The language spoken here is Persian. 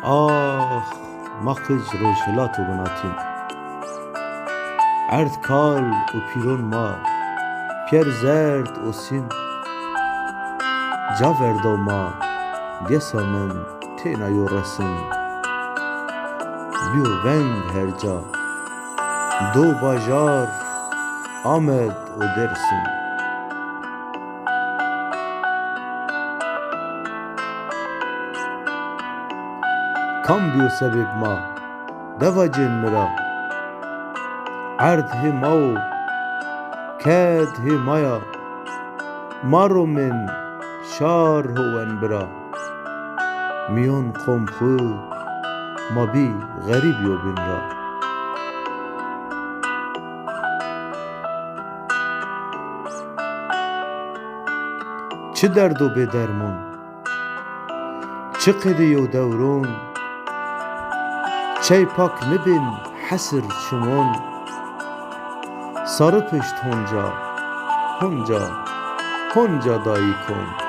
آه مخج روشلات و بناتین ارد کال و پیرون ما پیر زرد و سین جا وردو ما دیسا من تینا یو رسن بیو ونگ هر جا دو باجار آمد و درسن کم بیو سبب ما دوا جن مرا عرض هماو کد همایا مارو من شار هون برا میون قوم خو ما بی غریب یو بین را چه درد و به درمون چه قدی و دورون چای پاک نبین حسر شمون سارو پشت هنجا هنجا هنجا دایی کن